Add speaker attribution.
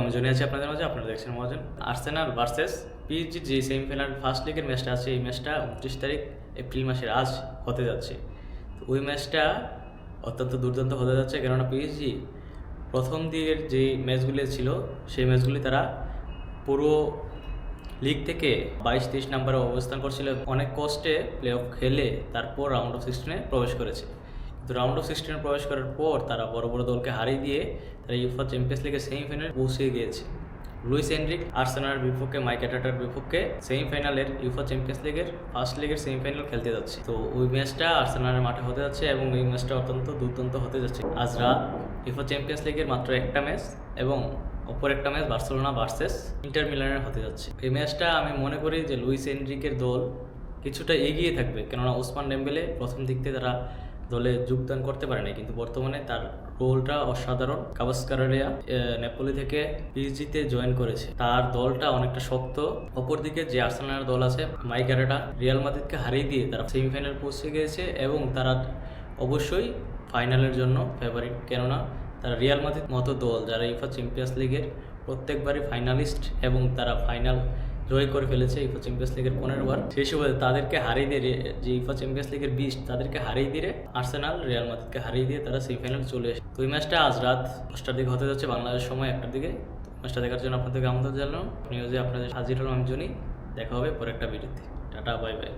Speaker 1: আমি জনি আছি আপনাদের মাঝে। আপনারা দেখছেন মহাজন। আর্সেনাল ভার্সেস পিএসজি যে সেমিফাইনাল ফার্স্ট লিগের ম্যাচটা আছে, এই ম্যাচটা 29 তারিখ এপ্রিল মাসের আজ হতে যাচ্ছে। তো ওই ম্যাচটা অত্যন্ত দুর্দান্ত হতে যাচ্ছে, কেননা পিএসজি প্রথম দিকের যে ম্যাচগুলি ছিল সেই ম্যাচগুলি তারা পুরো লিগ থেকে 22-23 নম্বরে অবস্থান করছিল। অনেক কষ্টে প্লে অফ খেলে তারপর রাউন্ড অফ 16-এ প্রবেশ করেছে। কিন্তু রাউন্ড অফ 16-এ প্রবেশ করার পর তারা বড় বড় দলকে হারিয়ে দিয়ে তারা ইউফা চ্যাম্পিয়ন্স লিগের সেমিফাইনালে পৌঁছে গিয়েছে। লুইস এনরিক আর্সেনালের বিপক্ষে, মাইক অ্যাটাটার বিপক্ষে সেমিফাইনালের ইউফা চ্যাম্পিয়ন্স লিগের ফার্স্ট লিগের সেমিফাইনাল খেলতে যাচ্ছে। তো ওই ম্যাচটা আর্সেনালের মাঠে হতে যাচ্ছে এবং এই ম্যাচটা অত্যন্ত দুর্দান্ত হতে যাচ্ছে। আজ রাত ইউফা চ্যাম্পিয়ন্স লিগের মাত্র একটা ম্যাচ এবং অপর একটা ম্যাচ বার্সেলোনা ভার্সেস ইন্টার মিলানের হতে যাচ্ছে। এই ম্যাচটা আমি মনে করি যে লুইস এনরিকের দল কিছুটা এগিয়ে থাকবে, কেননা ওসমান ডেম্বেলে প্রথম দিক থেকে তারা দলে যোগদান করতে পারে না, কিন্তু বর্তমানে তার রোলটা অসাধারণ। কাভাসকারেলিয়া নেপোলি থেকে পিএসজিতে জয়েন করেছে, তার দলটা অনেকটা শক্ত। অপরদিকে যে আর্সেনালের দল আছে, মাইক অ্যাটাটা রিয়াল মাদ্রিদকে হারিয়ে দিয়ে তারা সেমিফাইনাল পৌঁছে গিয়েছে এবং তারা অবশ্যই ফাইনালের জন্য ফেভারিট, কেননা তারা রিয়াল মাদ্রিদ মতো দল যারা ইউফা চ্যাম্পিয়ন্স লিগের প্রত্যেকবারই ফাইনালিস্ট এবং তারা ফাইনাল জয় করে ফেলেছে ইউফা চ্যাম্পিয়ন্স লিগের 15 বার। সেই সময় তাদেরকে হারিয়ে দিয়ে, যে ইউফা চ্যাম্পিয়ন্স লিগের 20 তাদেরকে হারিয়ে দিয়ে আর্সেনাল রিয়াল মাদ্রিদকে হারিয়ে দিয়ে তারা সেমিফাইনাল চলে এসেছে। তো এই ম্যাচটা আজ রাত 10টার দিকে হতে যাচ্ছে, বাংলাদেশ সময় 1টার দিকে। ম্যাচটা দেখার জন্য আপনাদেরকে আমন্ত্রণ জানালাম। নিউজে আপনাদের হাজির হলাম আমি জনি। দেখা হবে পরে একটা ভিডিওতে। Tata, bye bye.